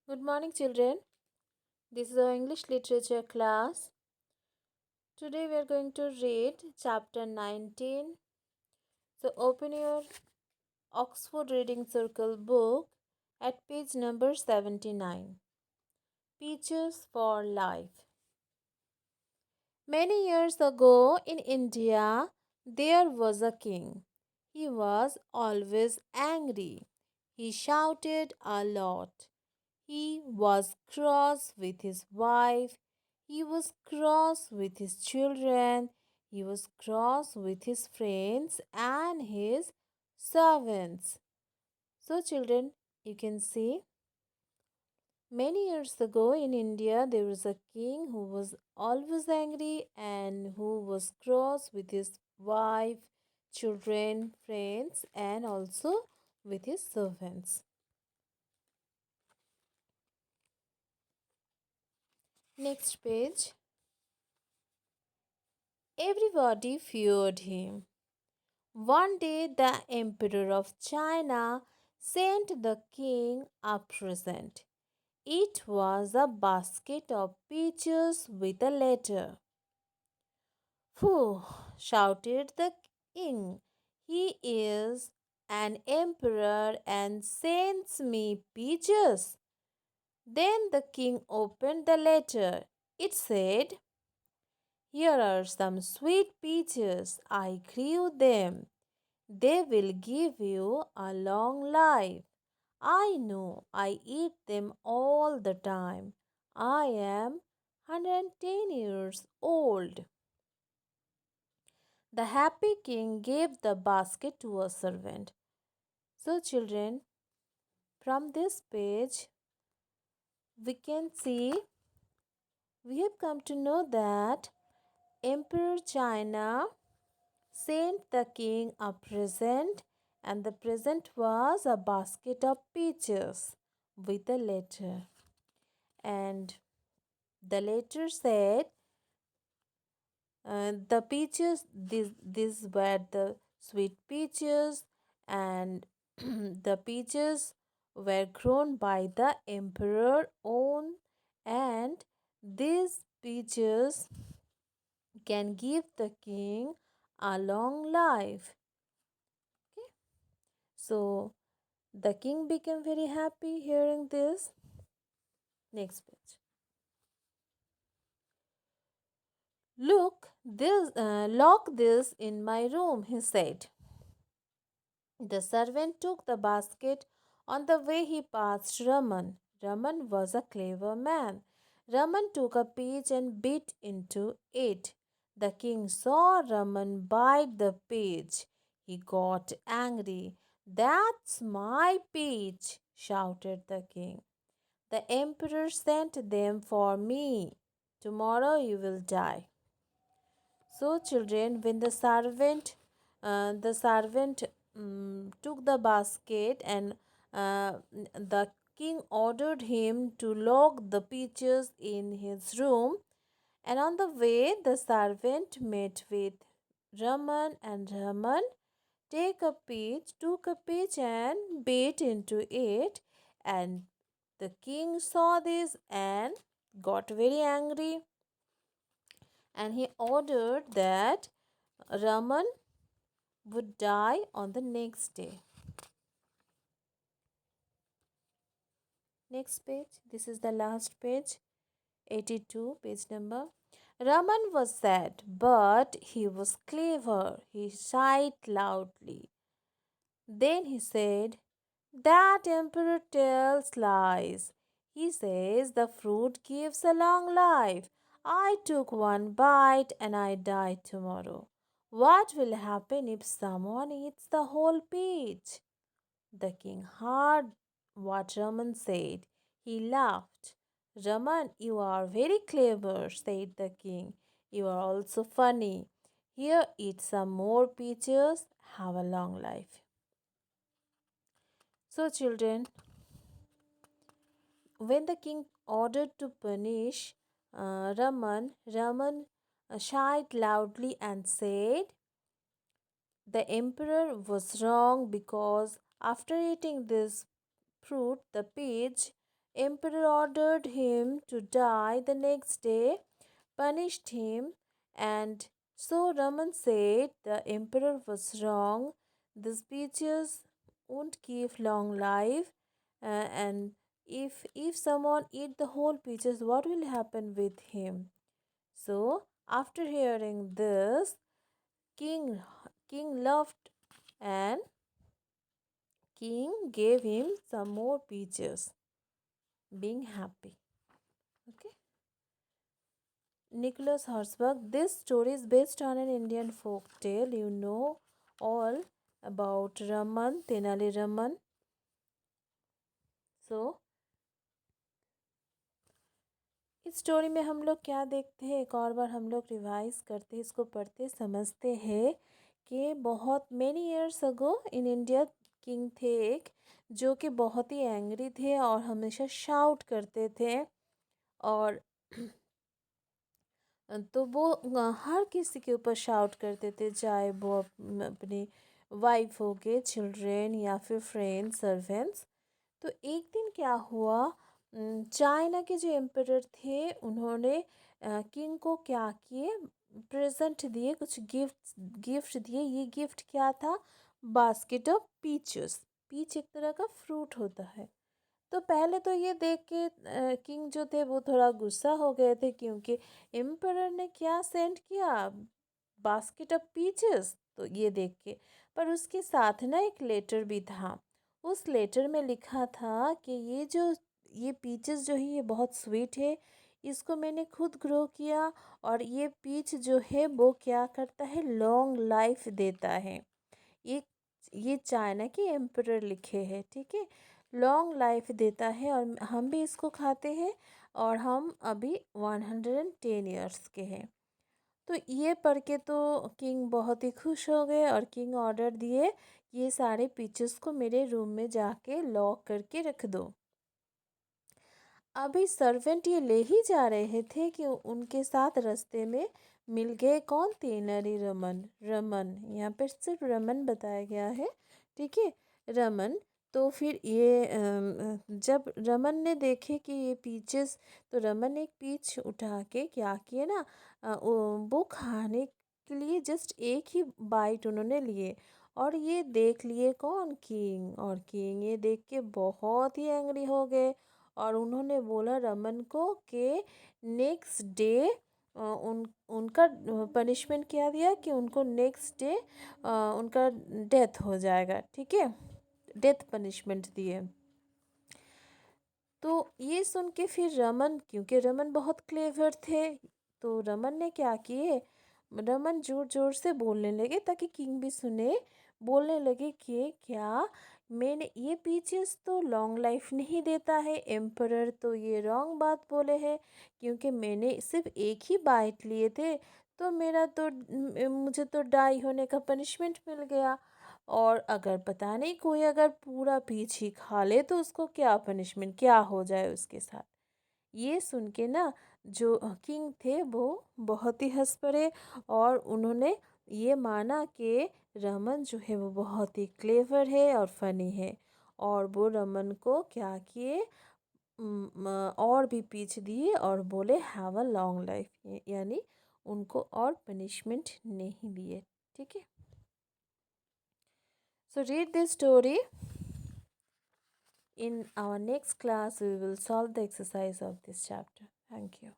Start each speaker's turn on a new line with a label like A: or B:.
A: Good morning, children. This is our English literature class. Today we are going to read chapter 19. So, open your Oxford Reading Circle book at page number 79. Peaches for Life. Many years ago in India, there was a king. He was always angry. He shouted a lot. He was cross with his wife. He was cross with his children. He was cross with his friends and his servants. So, children, you can see many years ago in India there was a king who was always angry and who was cross with his wife, children, friends, and also with his servants. Next page. Everybody feared him. One day, the Emperor of China sent the king a present. It was a basket of peaches with a letter. Phew! Shouted the king. He is an emperor and sends me peaches. Then the king opened the letter. It said, "Here are some sweet peaches. I grew them. They will give you a long life. I know I eat them all the time. I am 110 years old." The happy king gave the basket to a servant. So, children, from this page, we can see we have come to know that Emperor China sent the king a present, and the present was a basket of peaches with a letter. And the letter said, the peaches, these were the sweet peaches, and the peaches were grown by the emperor own, and these peaches can give the king a long life. Okay, so the king became very happy hearing this. Next page. Lock this in my room, he said. The servant took the basket. On the way, he passed Raman. Raman was a clever man. Raman took a peach and bit into it. The king saw Raman bite the peach. He got angry. "That's my peach!" shouted the king. "The emperor sent them for me. Tomorrow you will die." So, children, when the servant took the basket, and the king ordered him to lock the peaches in his room. And on the way, the servant met with Raman, and Raman took a peach and bit into it. And the king saw this and got very angry, and he ordered that Raman would die on the next day. Next page. This is the last page. 82, page number. Raman was sad, but he was clever. He sighed loudly. Then he said, "That emperor tells lies. He says the fruit gives a long life. I took one bite and I die tomorrow. What will happen if someone eats the whole peach?" The king heard what Raman said. He laughed. "Raman, you are very clever," said the king. "You are also funny. Here, eat some more peaches. Have a long life." So, children, when the king ordered to punish Raman shied loudly and said, "The emperor was wrong because after eating this fruit, the peach, Emperor ordered him to die the next day, punished him, and so Raman said the emperor was wrong. These peaches won't give long life, and if someone eat the whole peaches, what will happen with him? So after hearing this, king king loved and king gave him some more peaches, being happy. Okay. Nicholas Horsburgh. This story is based on an Indian folk tale. You know all about Raman, Tenali Raman. So, इस story में हम लोग क्या देखते हैं, एक और बार हम लोग रिवाइज करते हैं, इसको पढ़ते समझते हैं कि बहुत many years ago in India king थे एक, जो कि बहुत ही एंग्री थे और हमेशा शाउट करते थे। और तो वो हर किसी के ऊपर शाउट करते थे, चाहे वो अपनी वाइफ हो गए, चिल्ड्रेन या फिर फ्रेंड्स, सर्वेंट्स। तो एक दिन क्या हुआ, चाइना के जो एम्परर थे उन्होंने किंग को क्या किए, प्रेजेंट दिए, कुछ गिफ्ट गिफ्ट दिए। ये गिफ्ट क्या था, बास्केट ऑफ पीचेस। पीच एक तरह का फ्रूट होता है। तो पहले तो ये देख के किंग जो थे वो थोड़ा गुस्सा हो गए थे, क्योंकि एम्परर ने क्या सेंड किया, बास्केट ऑफ पीचेस। तो ये देख के, पर उसके साथ ना एक लेटर भी था। उस लेटर में लिखा था कि ये पीचेस जो है ये बहुत स्वीट है, इसको मैंने खुद ग्रो किया, और ये पीच जो है वो क्या करता है, लॉन्ग लाइफ देता है। ये ये चाइना के एम्परर लिखे हैं, ठीक है। लॉन्ग लाइफ देता है, और हम भी इसको खाते हैं, और हम अभी 110 ईयर्स के हैं। तो ये पढ़ के तो किंग बहुत ही खुश हो गए, और किंग ऑर्डर दिए, ये सारे पीचेस को मेरे रूम में जाके लॉक करके रख दो। अभी सर्वेंट ये ले ही जा रहे थे कि उनके साथ रास्ते में मिल गए कौन, तेनरी रमन। रमन यहाँ पर सिर्फ रमन बताया गया है, ठीक है, रमन। तो फिर ये जब रमन ने देखे कि ये पीचेस, तो रमन ने एक पीच उठा के क्या किए ना, वो खाने के लिए जस्ट एक ही बाइट उन्होंने लिए, और ये देख लिए कौन, किंग। और किंग ये देख के बहुत ही एंग्री हो गए, और उन्होंने बोला रमन को कि नेक्स्ट डे उनका पनिशमेंट क्या दिया कि उनको नेक्स्ट डे उनका डेथ हो जाएगा, ठीक है, डेथ पनिशमेंट दिए। तो ये सुन के फिर रमन, क्योंकि रमन बहुत क्लेवर थे, तो रमन ने क्या किए, रमन जोर जोर से बोलने लगे ताकि किंग भी सुने। बोलने लगे कि क्या, मैंने ये पीचेस तो लॉन्ग लाइफ नहीं देता है, एम्परर तो ये रॉन्ग बात बोले हैं, क्योंकि मैंने सिर्फ एक ही बाइट लिए थे, तो मेरा तो मुझे तो डाई होने का पनिशमेंट मिल गया। और अगर पता नहीं कोई अगर पूरा पीच ही खा ले तो उसको क्या पनिशमेंट, क्या हो जाए उसके साथ। ये सुन के ना जो किंग थे वो बहुत ही हंस पड़े, और उन्होंने ये माना कि रमन जो है वो बहुत ही क्लेवर है और फनी है, और वो रमन को क्या किए, और भी पीछ दिए, और बोले हैव अ लॉन्ग लाइफ, यानी उनको और पनिशमेंट नहीं दिए, ठीक है। So read this story. In our next class, we will solve the exercise of this chapter. Thank you.